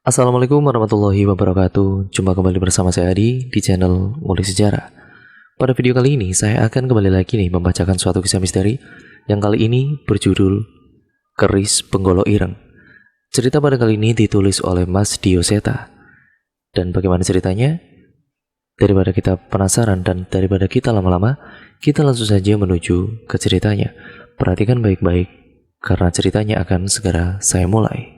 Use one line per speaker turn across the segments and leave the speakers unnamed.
Assalamualaikum warahmatullahi wabarakatuh. Jumpa kembali bersama saya Adi di channel Ngulik Sejarah. Pada video kali ini saya akan kembali lagi membacakan suatu kisah misteri yang kali ini berjudul Keris Penggolo Ireng. Cerita pada kali ini ditulis oleh Mas Dioseta. Dan bagaimana ceritanya? Daripada kita penasaran dan daripada kita lama-lama, kita langsung saja menuju ke ceritanya. Perhatikan baik-baik karena ceritanya akan segera saya mulai.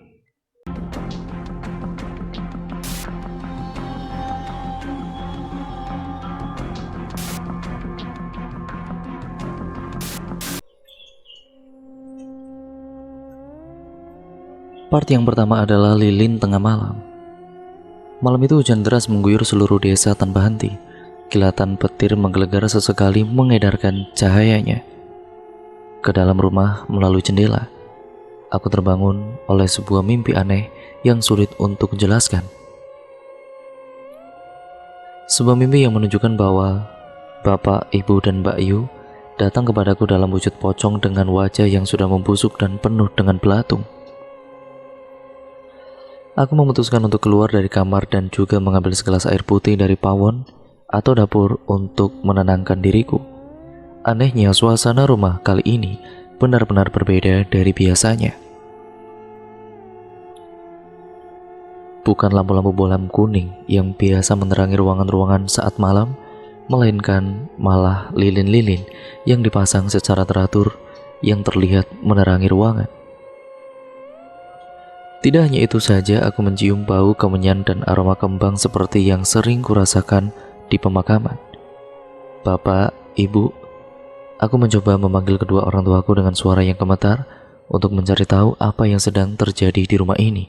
Part yang pertama adalah lilin tengah malam. Malam itu hujan deras mengguyur seluruh desa tanpa henti. Kilatan petir menggelegar sesekali mengedarkan cahayanya ke dalam rumah melalui jendela. Aku terbangun oleh sebuah mimpi aneh yang sulit untuk dijelaskan. Sebuah mimpi yang menunjukkan bahwa Bapak, Ibu, dan Mbak Yu datang kepadaku dalam wujud pocong dengan wajah yang sudah membusuk dan penuh dengan belatung. Aku memutuskan untuk keluar dari kamar dan juga mengambil segelas air putih dari pawon atau dapur untuk menenangkan diriku. Anehnya, suasana rumah kali ini benar-benar berbeda dari biasanya. Bukan lampu-lampu bolam kuning yang biasa menerangi ruangan-ruangan saat malam, melainkan malah lilin-lilin yang dipasang secara teratur yang terlihat menerangi ruangan. Tidak hanya itu saja, aku mencium bau kemenyan dan aroma kembang seperti yang sering kurasakan di pemakaman. Bapak, Ibu, aku mencoba memanggil kedua orang tuaku dengan suara yang gemetar untuk mencari tahu apa yang sedang terjadi di rumah ini.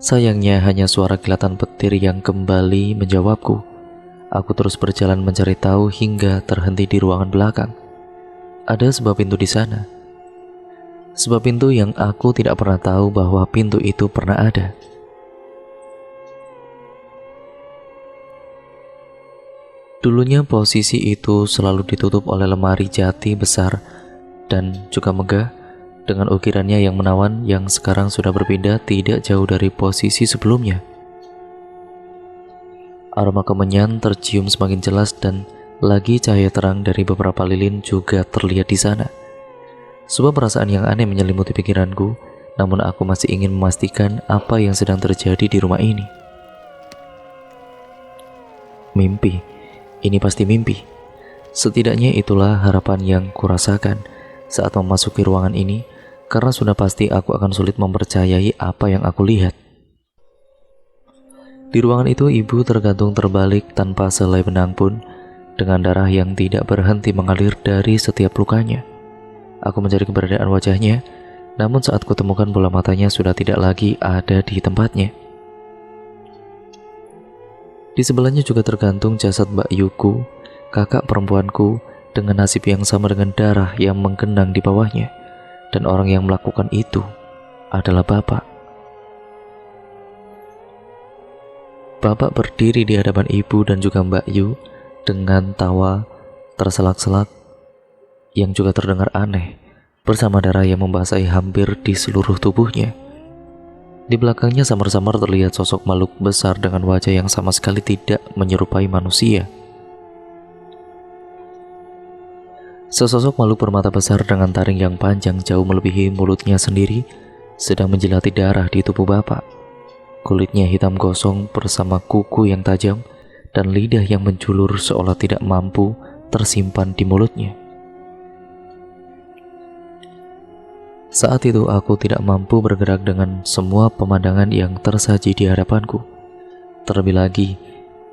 Sayangnya hanya suara kilatan petir yang kembali menjawabku. Aku terus berjalan mencari tahu hingga terhenti di ruangan belakang. Ada sebuah pintu di sana. Sebuah pintu yang aku tidak pernah tahu bahwa pintu itu pernah ada. Dulunya posisi itu selalu ditutup oleh lemari jati besar dan juga megah dengan ukirannya yang menawan yang sekarang sudah berpindah tidak jauh dari posisi sebelumnya. Aroma kemenyan tercium semakin jelas dan lagi cahaya terang dari beberapa lilin juga terlihat di sana. Sebuah perasaan yang aneh menyelimuti pikiranku, namun aku masih ingin memastikan apa yang sedang terjadi di rumah ini. Mimpi, ini pasti mimpi. Setidaknya itulah harapan yang kurasakan saat memasuki ruangan ini, karena sudah pasti aku akan sulit mempercayai apa yang aku lihat. Di ruangan itu ibu tergantung terbalik tanpa selai benang pun, dengan darah yang tidak berhenti mengalir dari setiap lukanya. Aku mencari keberadaan wajahnya, namun saat kutemukan bola matanya sudah tidak lagi ada di tempatnya. Di sebelahnya juga tergantung jasad Mbak Yuku, kakak perempuanku, dengan nasib yang sama dengan darah yang menggenang di bawahnya. Dan orang yang melakukan itu adalah Bapak. Bapak berdiri di hadapan ibu dan juga Mbak Yu dengan tawa terselak-selak yang juga terdengar aneh, bersama darah yang membasahi hampir di seluruh tubuhnya. Di belakangnya samar-samar terlihat sosok makhluk besar dengan wajah yang sama sekali tidak menyerupai manusia. Sesosok makhluk bermata besar dengan taring yang panjang jauh melebihi mulutnya sendiri sedang menjilati darah di tubuh Bapak. Kulitnya hitam gosong bersama kuku yang tajam dan lidah yang menjulur seolah tidak mampu tersimpan di mulutnya. Saat itu aku tidak mampu bergerak dengan semua pemandangan yang tersaji di hadapanku. Terlebih lagi,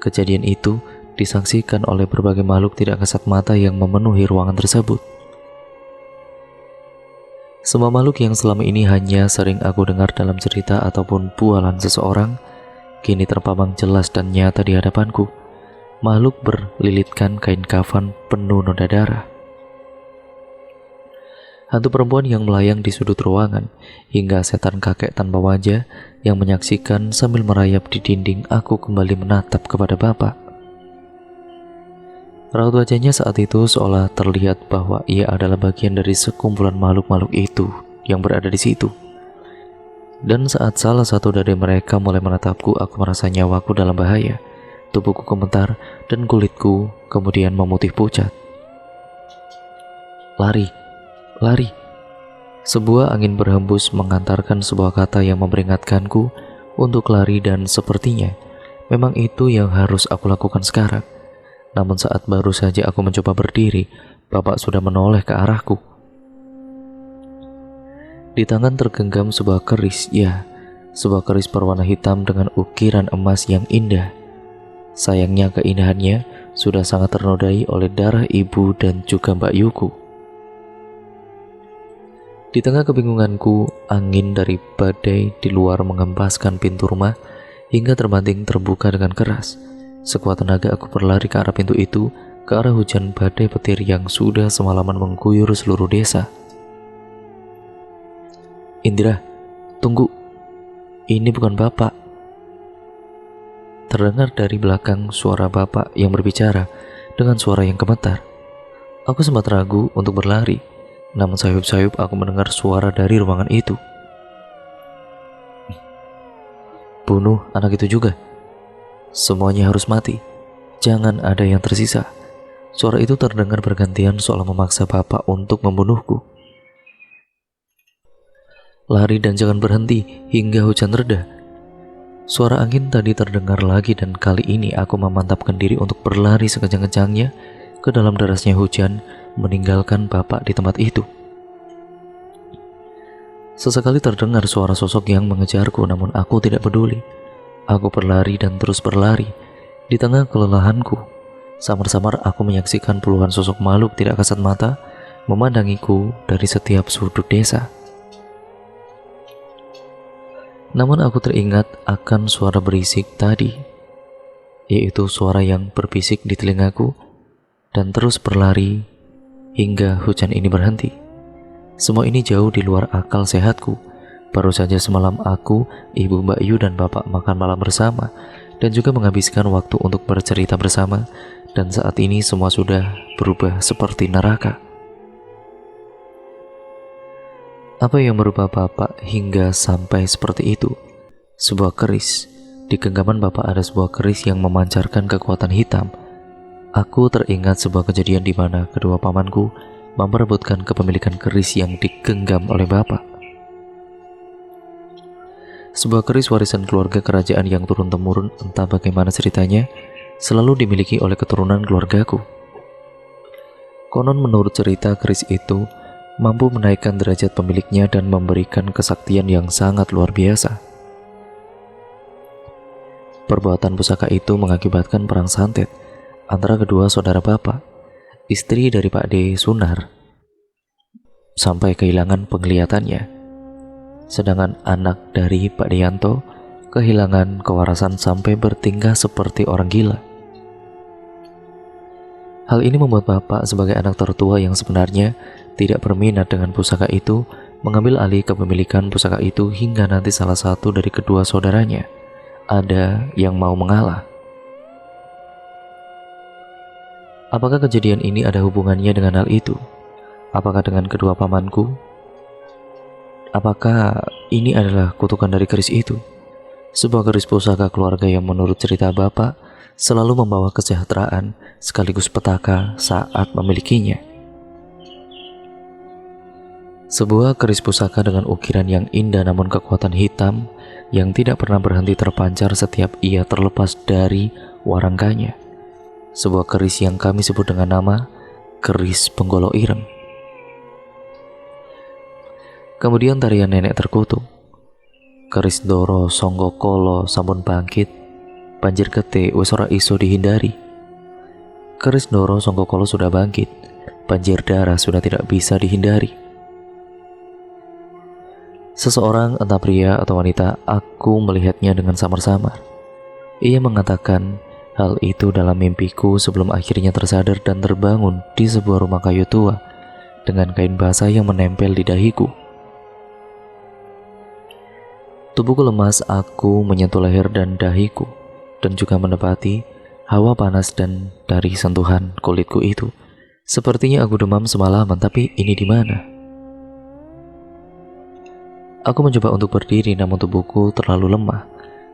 kejadian itu disaksikan oleh berbagai makhluk tidak kasat mata yang memenuhi ruangan tersebut. Semua makhluk yang selama ini hanya sering aku dengar dalam cerita ataupun bualan seseorang, kini terpampang jelas dan nyata di hadapanku. Makhluk berlilitkan kain kafan penuh noda darah. Hantu perempuan yang melayang di sudut ruangan, hingga setan kakek tanpa wajah yang menyaksikan sambil merayap di dinding. Aku kembali menatap kepada Bapak. Raut wajahnya saat itu seolah terlihat bahwa ia adalah bagian dari sekumpulan makhluk-makhluk itu yang berada di situ. Dan saat salah satu dari mereka mulai menatapku, aku merasa nyawaku dalam bahaya. Tubuhku gemetar dan kulitku kemudian memutih pucat. Lari, lari. Sebuah angin berhembus mengantarkan sebuah kata yang memperingatkanku untuk lari, dan sepertinya memang itu yang harus aku lakukan sekarang. Namun saat baru saja aku mencoba berdiri, bapak sudah menoleh ke arahku. Di tangan tergenggam sebuah keris, ya, sebuah keris berwarna hitam dengan ukiran emas yang indah. Sayangnya keindahannya sudah sangat ternodai oleh darah ibu dan juga Mbak Yuku. Di tengah kebingunganku, angin dari badai di luar menghempaskan pintu rumah hingga terbanting terbuka dengan keras. Sekuat tenaga aku berlari ke arah pintu itu, ke arah hujan badai petir yang sudah semalaman mengguyur seluruh desa. Indira, tunggu. Ini bukan bapak. Terdengar dari belakang suara bapak yang berbicara dengan suara yang gemetar. Aku sempat ragu untuk berlari. Namun sayup-sayup aku mendengar suara dari ruangan itu. Bunuh anak itu juga. Semuanya harus mati. Jangan ada yang tersisa. Suara itu terdengar bergantian seolah memaksa bapak untuk membunuhku. Lari dan jangan berhenti hingga hujan reda. Suara angin tadi terdengar lagi dan kali ini aku memantapkan diri untuk berlari sekencang-kencangnya ke dalam derasnya hujan, meninggalkan bapak di tempat itu. Sesekali terdengar suara sosok yang mengejarku, namun aku tidak peduli. Aku berlari dan terus berlari. Di tengah kelelahanku, samar-samar aku menyaksikan puluhan sosok makhluk tidak kasat mata memandangiku dari setiap sudut desa. Namun aku teringat akan suara berisik tadi, yaitu suara yang berbisik di telingaku, dan terus berlari hingga hujan ini berhenti. Semua ini jauh di luar akal sehatku. Baru saja semalam aku, ibu, Mbak Yu, dan bapak makan malam bersama dan juga menghabiskan waktu untuk bercerita bersama, dan saat ini semua sudah berubah seperti neraka. Apa yang merubah bapak hingga sampai seperti itu? Sebuah keris. Di genggaman bapak ada sebuah keris yang memancarkan kekuatan hitam. Aku teringat sebuah kejadian di mana kedua pamanku memperebutkan kepemilikan keris yang digenggam oleh bapak. Sebuah keris warisan keluarga kerajaan yang turun-temurun, entah bagaimana ceritanya, selalu dimiliki oleh keturunan keluargaku. Konon menurut cerita, keris itu mampu menaikkan derajat pemiliknya dan memberikan kesaktian yang sangat luar biasa. Perbuatan pusaka itu mengakibatkan perang santet antara kedua saudara bapak, istri dari Pak D. Sunar, sampai kehilangan penglihatannya. Sedangkan anak dari Pak Deyanto kehilangan kewarasan sampai bertingkah seperti orang gila. Hal ini membuat bapak sebagai anak tertua yang sebenarnya tidak berminat dengan pusaka itu mengambil alih kepemilikan pusaka itu hingga nanti salah satu dari kedua saudaranya ada yang mau mengalah. Apakah kejadian ini ada hubungannya dengan hal itu? Apakah dengan kedua pamanku? Apakah ini adalah kutukan dari keris itu? Sebuah keris pusaka keluarga yang menurut cerita bapak selalu membawa kesejahteraan sekaligus petaka saat memilikinya. Sebuah keris pusaka dengan ukiran yang indah namun kekuatan hitam yang tidak pernah berhenti terpancar setiap ia terlepas dari warangkanya. Sebuah keris yang kami sebut dengan nama keris Penggolo Ireng. Kemudian tarian nenek terkutuk. Keris Doro Songgo Kolo sampun bangkit, banjir gete wis ora iso dihindari. Keris Doro Songgo Kolo sudah bangkit, banjir darah sudah tidak bisa dihindari. Seseorang, entah pria atau wanita, aku melihatnya dengan samar-samar. Ia mengatakan hal itu dalam mimpiku sebelum akhirnya tersadar dan terbangun di sebuah rumah kayu tua dengan kain basah yang menempel di dahiku. Tubuhku lemas, aku menyentuh leher dan dahiku dan juga menepati hawa panas dan dari sentuhan kulitku itu. Sepertinya aku demam semalaman, tapi ini di mana? Aku mencoba untuk berdiri namun tubuhku terlalu lemah.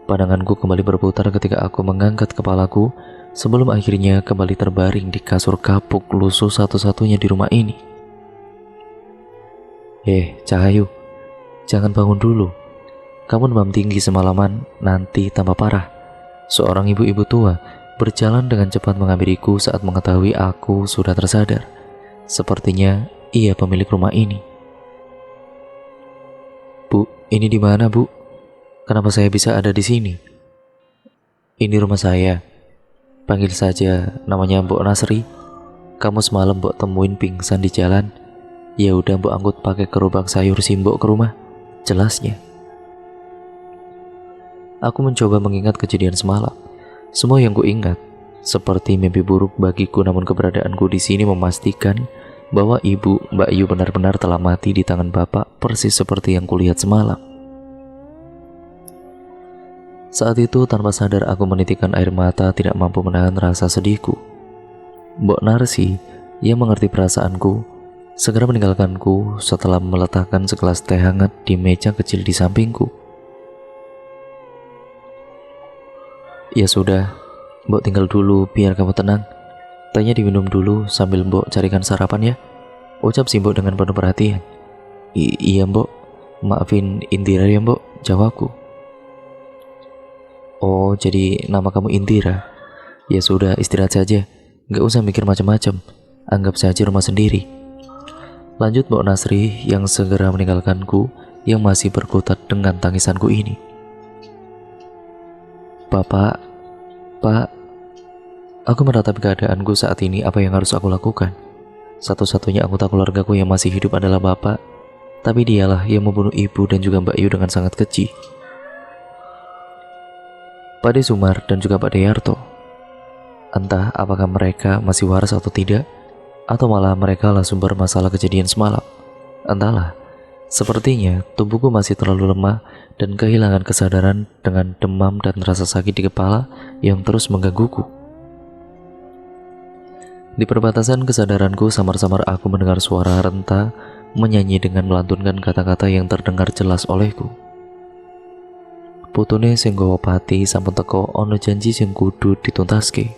Pandanganku kembali berputar ketika aku mengangkat kepalaku sebelum akhirnya kembali terbaring di kasur kapuk lusuh satu-satunya di rumah ini. Cahayu, jangan bangun dulu. Kamu demam tinggi semalaman, nanti tambah parah. Seorang ibu-ibu tua berjalan dengan cepat menghampiriku saat mengetahui aku sudah tersadar. Sepertinya ia pemilik rumah ini. Bu, ini di mana, Bu? Kenapa saya bisa ada di sini? Ini rumah saya. Panggil saja namanya Mbok Nasri. Kamu semalam Mbok temuin pingsan di jalan. Ya udah Mbok angkut pakai gerobak sayur Simbok ke rumah. Jelasnya. Aku mencoba mengingat kejadian semalam. Semua yang kuingat seperti mimpi buruk bagiku, namun keberadaanku di sini memastikan bahwa ibu Mbak Yu benar-benar telah mati di tangan bapak, persis seperti yang kulihat semalam. Saat itu tanpa sadar aku menitikkan air mata, tidak mampu menahan rasa sedihku. Mbok Narsi yang mengerti perasaanku segera meninggalkanku setelah meletakkan segelas teh hangat di meja kecil di sampingku. Ya sudah, Mbok tinggal dulu biar kamu tenang. Tehnya diminum dulu sambil Mbok carikan sarapan ya, ucap si Mbok dengan penuh perhatian. Iya Mbok, maafin Indira ya Mbok, jawabku. Oh, jadi nama kamu Indira. Ya sudah, istirahat saja. Gak usah mikir macam-macam. Anggap saja rumah sendiri. Lanjut Mbok Nasri yang segera meninggalkanku yang masih berkutat dengan tangisanku ini. Pak, aku meratapi keadaanku saat ini. Apa yang harus aku lakukan? Satu-satunya anggota keluargaku yang masih hidup adalah Bapak. Tapi dialah yang membunuh ibu dan juga Mbak Yu dengan sangat keji. Pak De Sumar dan juga Pak Deyarto. Entah apakah mereka masih waras atau tidak, atau malah mereka lah sumber masalah kejadian semalam. Entahlah, sepertinya tubuhku masih terlalu lemah dan kehilangan kesadaran dengan demam dan rasa sakit di kepala yang terus menggangguku. Di perbatasan kesadaranku, samar-samar aku mendengar suara renta menyanyi dengan melantunkan kata-kata yang terdengar jelas olehku. Putune sing nggawa pati sampun teko, ono janji sing kudu dituntaske.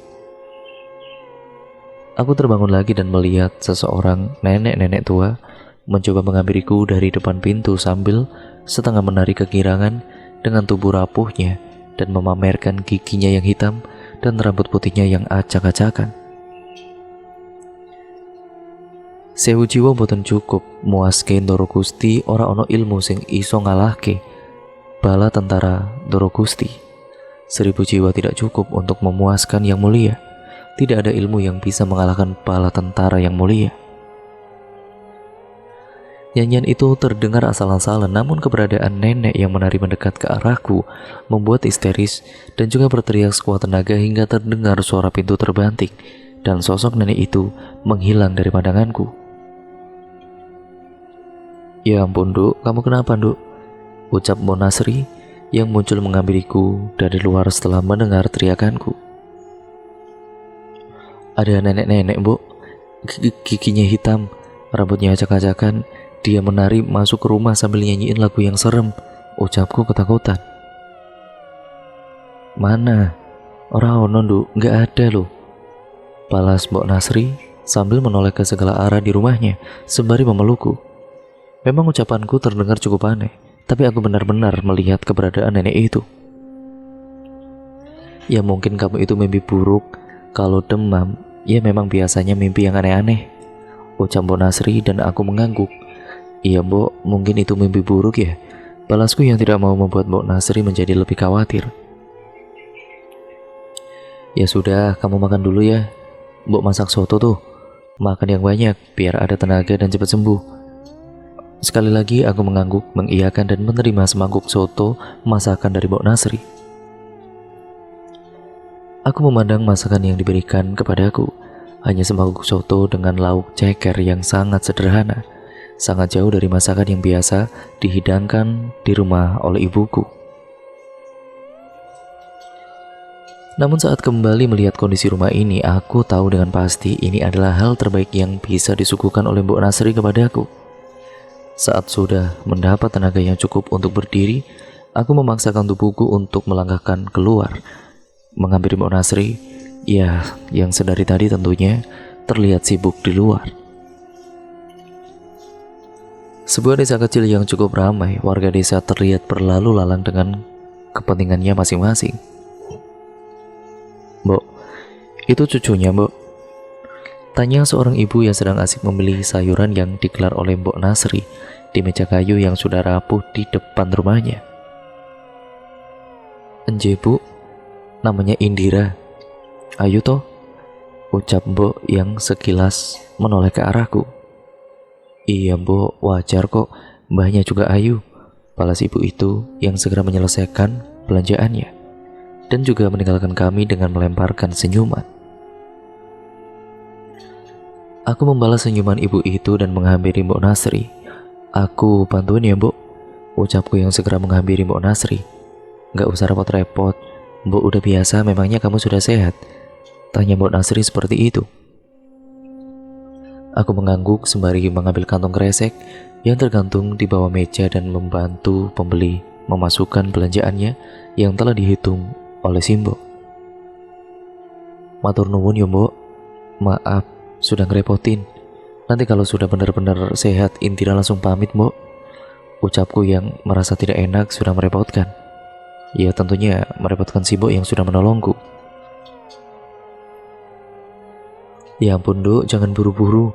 Aku terbangun lagi dan melihat seseorang nenek-nenek tua mencoba menghampiriku dari depan pintu sambil setengah menari kegirangan dengan tubuh rapuhnya dan memamerkan giginya yang hitam dan rambut putihnya yang acak-acakan. Sewu jiwa boten cukup muaske Ndoro Gusti, ora ono ilmu sing iso ngalahke bala tentara Ndoro Gusti. 1000 jiwa tidak cukup untuk memuaskan yang mulia. Tidak ada ilmu yang bisa mengalahkan bala tentara yang mulia. Nyanyian itu terdengar asal-asalan, namun keberadaan nenek yang menari mendekat ke arahku membuat histeris dan juga berteriak sekuat tenaga hingga terdengar suara pintu terbanting dan sosok nenek itu menghilang dari pandanganku. Ya ampun Duk, kamu kenapa Duk? Ucap Mbok Nasri yang muncul menghampiriku dari luar setelah mendengar teriakanku. Ada nenek-nenek Mbok, giginya hitam, rambutnya acak-acakan. Dia menari masuk ke rumah sambil nyanyiin lagu yang serem, ucapku ketakutan. Mana? Ora ono Nduk, nggak ada loh, balas Mbok Nasri sambil menoleh ke segala arah di rumahnya sembari memelukku. Memang ucapanku terdengar cukup aneh, tapi aku benar-benar melihat keberadaan nenek itu. Ya mungkin kamu itu mimpi buruk. Kalau demam, ya memang biasanya mimpi yang aneh-aneh, ucap Mbok Nasri dan aku mengangguk. Iya Mbok, mungkin itu mimpi buruk ya, balasku yang tidak mau membuat Mbok Nasri menjadi lebih khawatir. Ya sudah, kamu makan dulu ya. Mbok masak soto tuh, makan yang banyak biar ada tenaga dan cepat sembuh. Sekali lagi aku mengangguk, mengiyakan dan menerima semangkuk soto masakan dari Mbok Nasri. Aku memandang masakan yang diberikan kepadaku, hanya semangkuk soto dengan lauk ceker yang sangat sederhana, sangat jauh dari masakan yang biasa dihidangkan di rumah oleh ibuku. Namun saat kembali melihat kondisi rumah ini, aku tahu dengan pasti ini adalah hal terbaik yang bisa disuguhkan oleh Mbok Nasri kepadaku. Saat sudah mendapat tenaga yang cukup untuk berdiri, aku memaksakan tubuhku untuk melangkahkan keluar, menghampiri Mbok Nasri, ya yang sedari tadi tentunya terlihat sibuk di luar. Sebuah desa kecil yang cukup ramai, warga desa terlihat berlalu lalang dengan kepentingannya masing-masing. "Mbok, itu cucunya, Mbok?" tanya seorang ibu yang sedang asik memilih sayuran yang digelar oleh Mbok Nasri di meja kayu yang sudah rapuh di depan rumahnya. "Enje, Bu, namanya Indira. Ayu toh," ucap Mbok yang sekilas menoleh ke arahku. "Iya, Mbok, wajar kok, mbahnya juga Ayu," balas ibu itu yang segera menyelesaikan belanjaannya dan juga meninggalkan kami dengan melemparkan senyuman. Aku membalas senyuman ibu itu dan menghampiri Mbok Nasri. "Aku bantuin ya, Mbok," ucapku yang segera menghampiri Mbok Nasri. "Gak usah repot-repot, Mbok udah biasa, memangnya kamu sudah sehat?" tanya Mbok Nasri seperti itu. Aku mengangguk sembari mengambil kantong kresek yang tergantung di bawah meja dan membantu pembeli memasukkan belanjaannya yang telah dihitung oleh si Mbok. "Matur nuwun ya, Mbok. Maaf sudah ngerepotin. Nanti kalau sudah benar-benar sehat, Indira langsung pamit, Mbok," ucapku yang merasa tidak enak sudah merepotkan. Ya tentunya merepotkan si Mbok yang sudah menolongku. "Ya ampun, Duk, jangan buru-buru.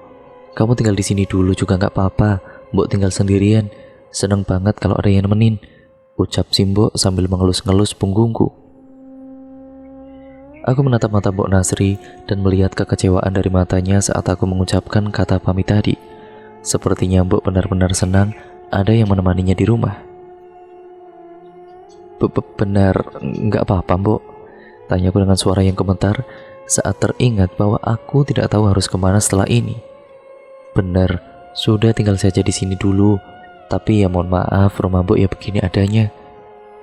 Kamu tinggal di sini dulu juga nggak apa-apa. Mbok tinggal sendirian. Seneng banget kalau ada yang nemenin," ucap si Mbok sambil mengelus-ngelus punggungku. Aku menatap mata Mbok Nasri dan melihat kekecewaan dari matanya saat aku mengucapkan kata pamit tadi. Sepertinya Mbok benar-benar senang ada yang menemaninya di rumah. "Benar, nggak apa-apa, Mbok?" tanyaku dengan suara yang gemetar saat teringat bahwa aku tidak tahu harus kemana setelah ini. "Benar, sudah tinggal saja di sini dulu. Tapi ya mohon maaf, rumah Mbok ya begini adanya.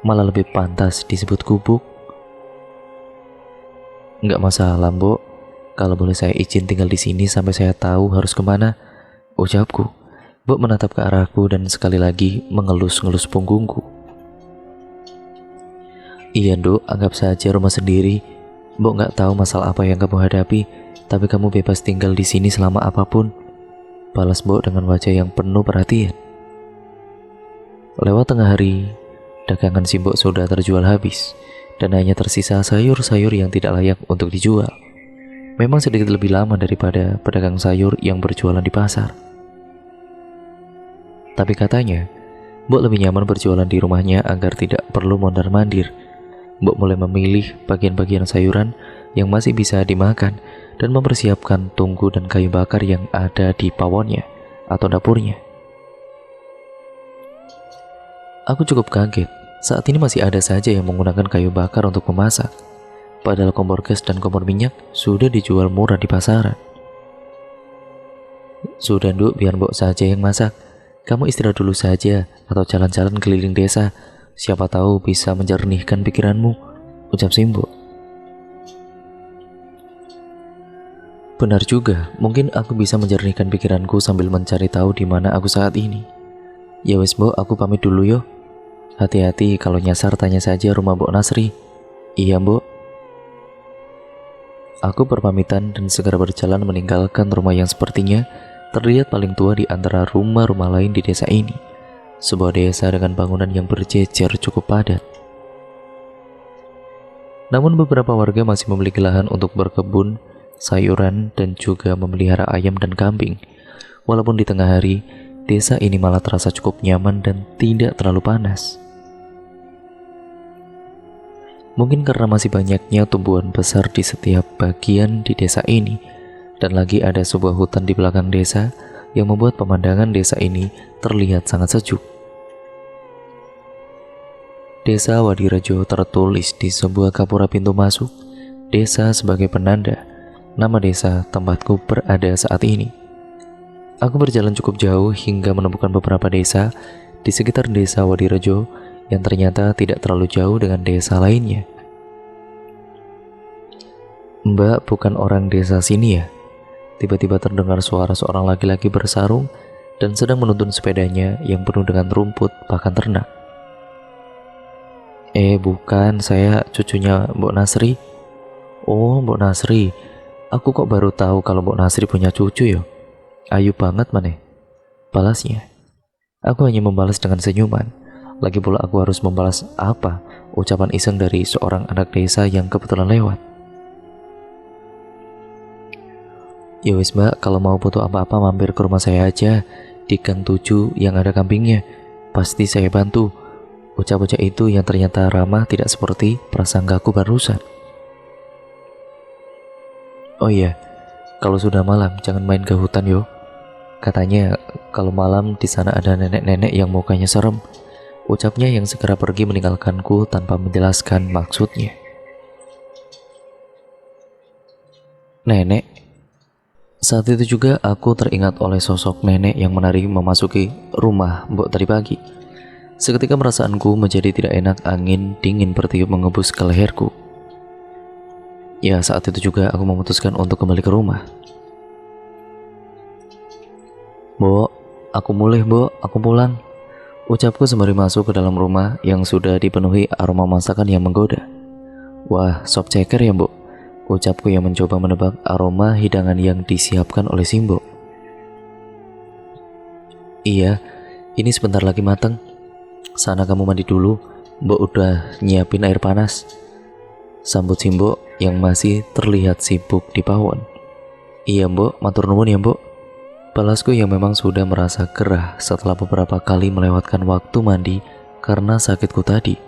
Malah lebih pantas disebut gubuk." "Nggak masalah, Mbok. Kalau boleh saya izin tinggal di sini sampai saya tahu harus kemana," ucapku. Mbok menatap ke arahku dan sekali lagi mengelus-ngelus punggungku. "Iya, Nduk, anggap saja rumah sendiri. Mbok nggak tahu masalah apa yang kamu hadapi, tapi kamu bebas tinggal di sini selama apapun," balas Mbok dengan wajah yang penuh perhatian. Lewat tengah hari, dagangan si Mbok sudah terjual habis dan hanya tersisa sayur-sayur yang tidak layak untuk dijual. Memang sedikit lebih lama daripada pedagang sayur yang berjualan di pasar. Tapi katanya, Mbok lebih nyaman berjualan di rumahnya agar tidak perlu mondar-mandir. Mbok mulai memilih bagian-bagian sayuran yang masih bisa dimakan dan mempersiapkan tungku dan kayu bakar yang ada di pawonnya atau dapurnya. Aku cukup kaget. Saat ini masih ada saja yang menggunakan kayu bakar untuk memasak, padahal kompor gas dan kompor minyak sudah dijual murah di pasaran. "Sudah, Nduk, biar Mbok saja yang masak. Kamu istirahat dulu saja atau jalan-jalan keliling desa. Siapa tahu bisa menjernihkan pikiranmu," ucap si Mbok. Benar juga, mungkin aku bisa menjernihkan pikiranku sambil mencari tahu di mana aku saat ini. "Ya wes, Mbok, aku pamit dulu yo. Hati-hati kalau nyasar, tanya saja rumah Mbok Nasri." "Iya, Mbok." Aku berpamitan dan segera berjalan meninggalkan rumah yang sepertinya terlihat paling tua di antara rumah-rumah lain di desa ini. Sebuah desa dengan bangunan yang berjejer cukup padat. Namun beberapa warga masih memiliki lahan untuk berkebun, sayuran, dan juga memelihara ayam dan kambing. Walaupun di tengah hari, desa ini malah terasa cukup nyaman dan tidak terlalu panas. Mungkin karena masih banyaknya tumbuhan besar di setiap bagian di desa ini, dan lagi ada sebuah hutan di belakang desa yang membuat pemandangan desa ini terlihat sangat sejuk. Desa Wadirejo tertulis di sebuah gapura pintu masuk desa sebagai penanda nama desa tempatku berada saat ini. Aku berjalan cukup jauh hingga menemukan beberapa desa di sekitar desa Wadirejo yang ternyata tidak terlalu jauh dengan desa lainnya. "Mbak bukan orang desa sini ya?" Tiba-tiba terdengar suara seorang laki-laki bersarung dan sedang menuntun sepedanya yang penuh dengan rumput pakan ternak. Bukan, saya cucunya Mbok Nasri. Oh, Mbok Nasri. Aku kok baru tahu kalau Mbok Nasri punya cucu ya. Ayu banget maneh, balasnya. Aku hanya membalas dengan senyuman. Lagi pula aku harus membalas apa ucapan iseng dari seorang anak desa yang kebetulan lewat. Ya wis mbak, kalau mau butuh apa-apa mampir ke rumah saya aja di Gang 7 yang ada kambingnya. Pasti saya bantu. Ucap-ucap itu yang ternyata ramah tidak seperti prasangkaku barusan. Oh iya, kalau sudah malam jangan main ke hutan yo. Katanya kalau malam di sana ada nenek-nenek yang mukanya serem. Ucapnya yang segera pergi meninggalkanku tanpa menjelaskan maksudnya. Nenek. Saat itu juga aku teringat oleh sosok nenek yang menari memasuki rumah Mbok tadi pagi. Seketika perasaanku menjadi tidak enak, angin dingin bertiup mengebus ke leherku. Ya, saat itu juga aku memutuskan untuk kembali ke rumah. Mbok, aku mulih Mbok, aku pulang. Ucapku sembari masuk ke dalam rumah yang sudah dipenuhi aroma masakan yang menggoda. Wah, sop ceker ya Mbok? Ucapku yang mencoba menebak aroma hidangan yang disiapkan oleh si Mbok. Iya, ini sebentar lagi matang. Sana kamu mandi dulu, Mbok udah nyiapin air panas. Sambut si Mbok yang masih terlihat sibuk di pawon. Iya Mbok, matur nuwun ya Mbok. Balasku yang memang sudah merasa gerah setelah beberapa kali melewatkan waktu mandi karena sakitku tadi.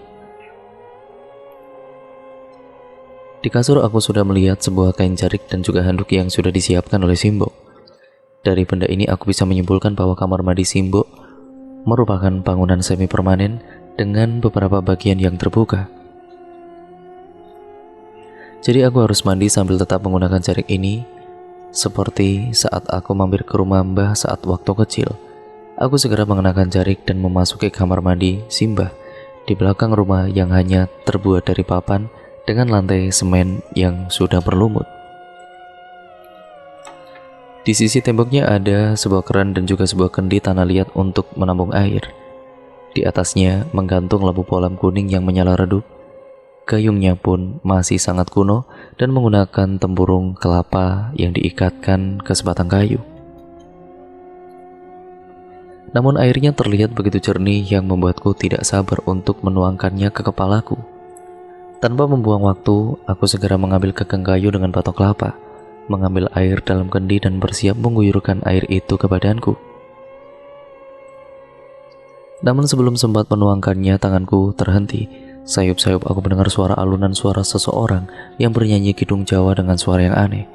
Di kasur aku sudah melihat sebuah kain jarik dan juga handuk yang sudah disiapkan oleh Simbok. Dari benda ini aku bisa menyimpulkan bahwa kamar mandi Simbok merupakan bangunan semi permanen dengan beberapa bagian yang terbuka. Jadi aku harus mandi sambil tetap menggunakan jarik ini. Seperti saat aku mampir ke rumah Mbah saat waktu kecil, aku segera mengenakan jarik dan memasuki kamar mandi Simbah di belakang rumah yang hanya terbuat dari papan dengan lantai semen yang sudah berlumut. Di sisi temboknya ada sebuah keran dan juga sebuah kendi tanah liat untuk menampung air. Di atasnya menggantung lampu bolam kuning yang menyala redup. Gayungnya pun masih sangat kuno dan menggunakan tempurung kelapa yang diikatkan ke sebatang kayu. Namun airnya terlihat begitu jernih yang membuatku tidak sabar untuk menuangkannya ke kepalaku. Tanpa membuang waktu, aku segera mengambil gagang kayu dengan batok kelapa, mengambil air dalam kendi dan bersiap mengguyurkan air itu ke badanku. Namun sebelum sempat menuangkannya, tanganku terhenti. Sayup-sayup aku mendengar suara alunan suara seseorang yang bernyanyi kidung Jawa dengan suara yang aneh.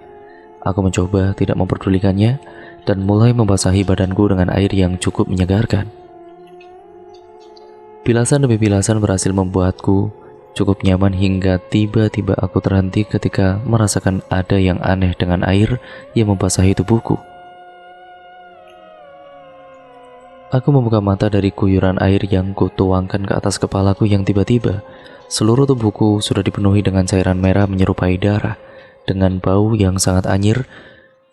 Aku mencoba tidak memperdulikannya dan mulai membasahi badanku dengan air yang cukup menyegarkan. Bilasan demi bilasan berhasil membuatku cukup nyaman hingga tiba-tiba aku terhenti ketika merasakan ada yang aneh dengan air yang membasahi tubuhku. Aku membuka mata dari guyuran air yang kutuangkan ke atas kepalaku yang tiba-tiba seluruh tubuhku sudah dipenuhi dengan cairan merah menyerupai darah dengan bau yang sangat anyir,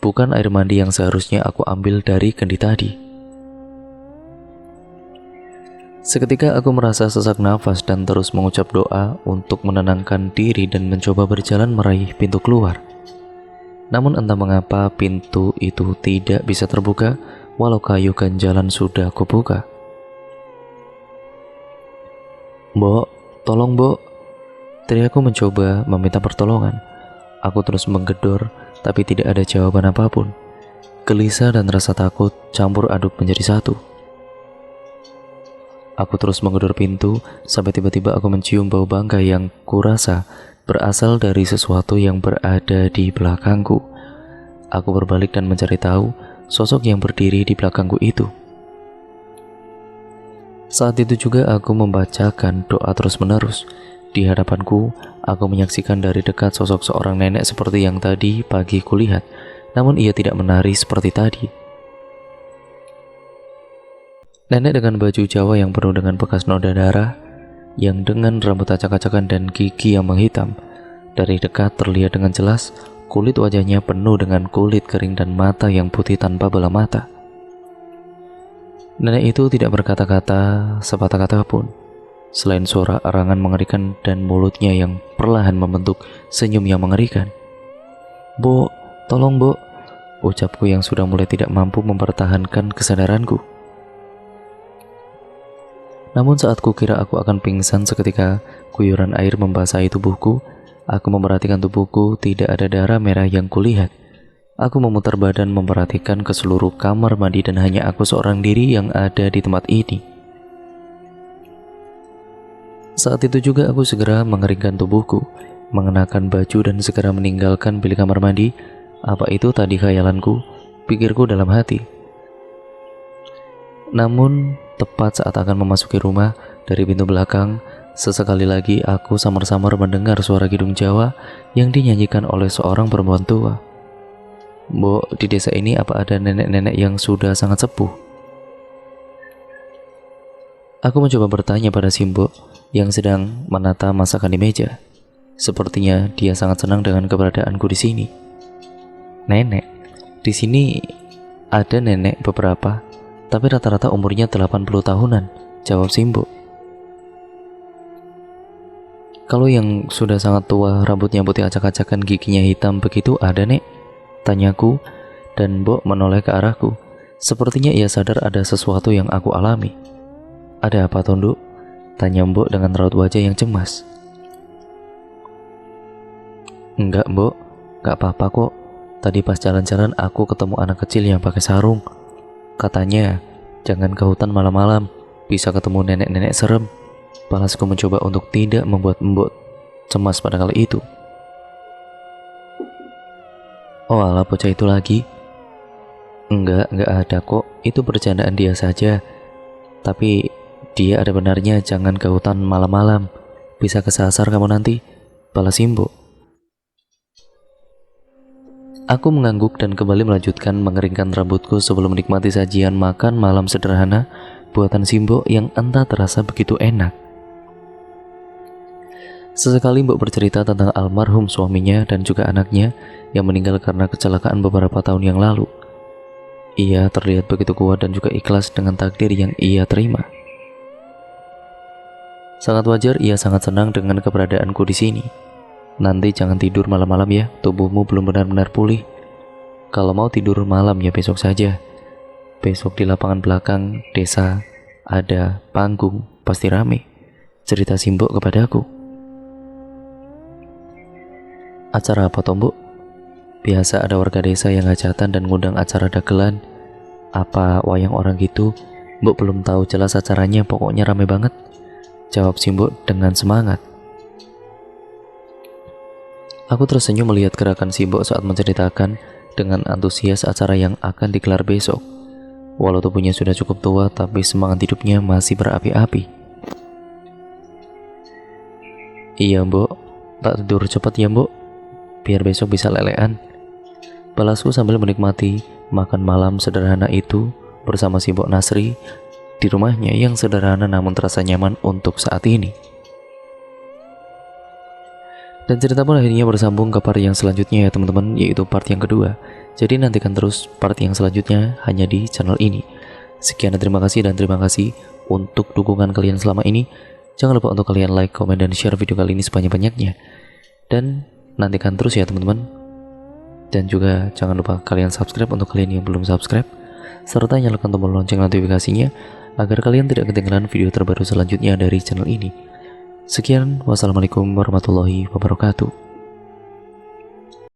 bukan air mandi yang seharusnya aku ambil dari kendi tadi. Seketika aku merasa sesak nafas dan terus mengucap doa untuk menenangkan diri dan mencoba berjalan meraih pintu keluar. Namun entah mengapa pintu itu tidak bisa terbuka walau kayu ganjalan sudah kubuka. Mbok, tolong Mbok. Teriakku mencoba meminta pertolongan. Aku terus menggedor, tapi tidak ada jawaban apapun. Gelisah dan rasa takut campur aduk menjadi satu. Aku terus menggedor pintu sampai tiba-tiba aku mencium bau bangkai yang kurasa berasal dari sesuatu yang berada di belakangku. Aku berbalik dan mencari tahu sosok yang berdiri di belakangku itu. Saat itu juga aku membacakan doa terus-menerus. Di hadapanku, aku menyaksikan dari dekat sosok seorang nenek seperti yang tadi pagi kulihat, namun ia tidak menari seperti tadi. Nenek dengan baju Jawa yang penuh dengan bekas noda darah, yang dengan rambut acak-acakan dan gigi yang menghitam. Dari dekat terlihat dengan jelas kulit wajahnya penuh dengan kulit kering dan mata yang putih tanpa bola mata. Nenek itu tidak berkata-kata sepatah kata pun, selain suara erangan mengerikan dan mulutnya yang perlahan membentuk senyum yang mengerikan. "Bo, tolong Bo," ucapku yang sudah mulai tidak mampu mempertahankan kesadaranku. Namun saat kukira aku akan pingsan seketika guyuran air membasahi tubuhku, aku memperhatikan tubuhku tidak ada darah merah yang kulihat. Aku memutar badan memperhatikan ke seluruh kamar mandi dan hanya aku seorang diri yang ada di tempat ini. Saat itu juga aku segera mengeringkan tubuhku, mengenakan baju dan segera meninggalkan bilik kamar mandi. Apa itu tadi khayalanku? Pikirku dalam hati. Namun tepat saat akan memasuki rumah dari pintu belakang, sesekali lagi aku samar-samar mendengar suara kidung Jawa yang dinyanyikan oleh seorang perempuan tua. "Mbok, di desa ini apa ada nenek-nenek yang sudah sangat sepuh?" Aku mencoba bertanya pada si Mbok yang sedang menata masakan di meja. Sepertinya dia sangat senang dengan keberadaanku di sini. "Nenek, di sini ada nenek beberapa, tapi rata-rata umurnya 80 tahunan," jawab si Mbok. "Kalau yang sudah sangat tua, rambutnya putih acak-acakan, giginya hitam begitu ada, Nek?" tanyaku, dan Mbok menoleh ke arahku. Sepertinya ia sadar ada sesuatu yang aku alami. "Ada apa, Tonduk?" tanya Mbok dengan raut wajah yang cemas. "Enggak, Mbok, enggak apa-apa kok. Tadi pas jalan-jalan aku ketemu anak kecil yang pakai sarung. Katanya, jangan ke hutan malam-malam, bisa ketemu nenek-nenek serem." Balasku mencoba untuk tidak membuat Mbok cemas pada kali itu. "Oh alah, bocah itu lagi." Enggak ada kok, itu bercandaan dia saja. Tapi dia ada benarnya, jangan ke hutan malam-malam, bisa kesasar kamu nanti," balas Mbok. Aku mengangguk dan kembali melanjutkan mengeringkan rambutku sebelum menikmati sajian makan malam sederhana buatan Mbok yang entah terasa begitu enak. Sesekali Mbok bercerita tentang almarhum suaminya dan juga anaknya yang meninggal karena kecelakaan beberapa tahun yang lalu. Ia terlihat begitu kuat dan juga ikhlas dengan takdir yang ia terima. Sangat wajar ia sangat senang dengan keberadaanku di sini. "Nanti jangan tidur malam-malam ya, tubuhmu belum benar-benar pulih. Kalau mau tidur malam ya besok saja. Besok di lapangan belakang desa ada panggung, pasti rame," cerita Mbok kepadaku. "Acara apa toh, Mbok?" "Biasa ada warga desa yang hajatan dan ngundang acara dagelan. Apa wayang orang gitu? Mbok belum tahu jelas acaranya, pokoknya rame banget," jawab Mbok dengan semangat. Aku tersenyum melihat gerakan Mbok saat menceritakan dengan antusias acara yang akan digelar besok. Walau tubuhnya sudah cukup tua, tapi semangat hidupnya masih berapi-api. "Iya Mbok, tak tidur cepat ya Mbok, biar besok bisa lelean," balasku sambil menikmati makan malam sederhana itu bersama Mbok Nasri di rumahnya yang sederhana namun terasa nyaman untuk saat ini. Dan cerita pun akhirnya bersambung ke part yang selanjutnya ya teman-teman, yaitu part yang kedua. Jadi nantikan terus part yang selanjutnya hanya di channel ini. Sekian dan terima kasih untuk dukungan kalian selama ini. Jangan lupa untuk kalian like, komen, dan share video kali ini sebanyak-banyaknya. Dan nantikan terus ya teman-teman. Dan juga jangan lupa kalian subscribe untuk kalian yang belum subscribe, serta nyalakan tombol lonceng notifikasinya agar kalian tidak ketinggalan video terbaru selanjutnya dari channel ini. Sekian, wassalamualaikum warahmatullahi wabarakatuh.